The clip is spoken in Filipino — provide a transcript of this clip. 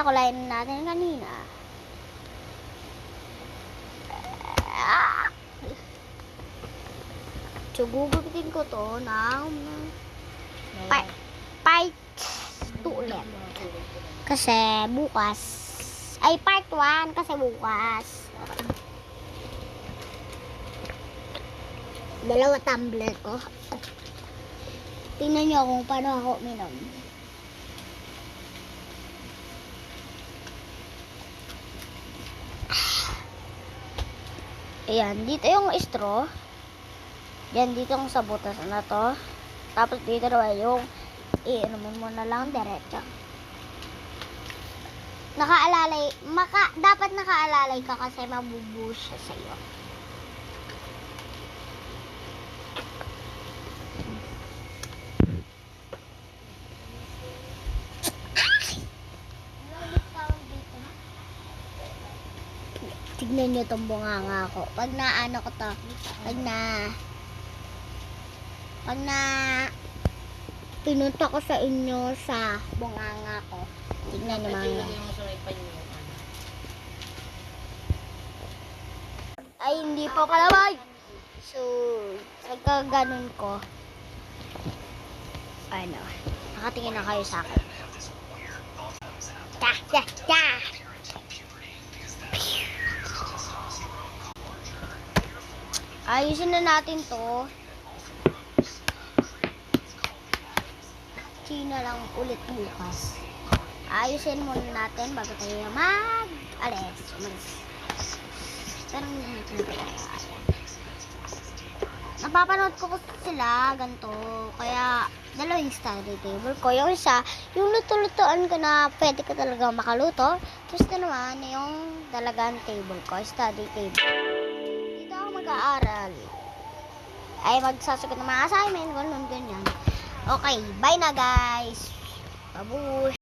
kulay natin kanina. So, gugupitin ko to ng part 2 ulit. Kasi bukas, ay part 1 kasi bukas. Dalawa tumbler ko. Tingnan nyo kung paano ako uminom. Ayan, dito yung straw. Yan, dito yung sa butas na to. Tapos dito naman yung iinumin mo na lang diretso. Nakaalalay, dapat nakaalalay ka kasi mabubuhos siya sa'yo. Tignan nyo itong bunganga ko. Pag naano ko to, pag na pinunta ko sa inyo sa bunganga ko. Tignan nyo mga. Ay, hindi pa kalabay. So, pagka ganun ko, ano, nakatingin na kayo sa akin. Ayusin na natin to. China lang ulit bukas. Ayusin muna natin bago tayo mag-alis. Pero napapanood ko sila ganito. Kaya dalawang study table ko. Yung isa, yung luto-lutoan ko na pwede ka talaga makaluto. Tapos na naman yung talagang table ko, study table. Dito ako mag-aaral. Ay magsasagot ng mga assignment, ganyan. Okay, bye na guys. Babush.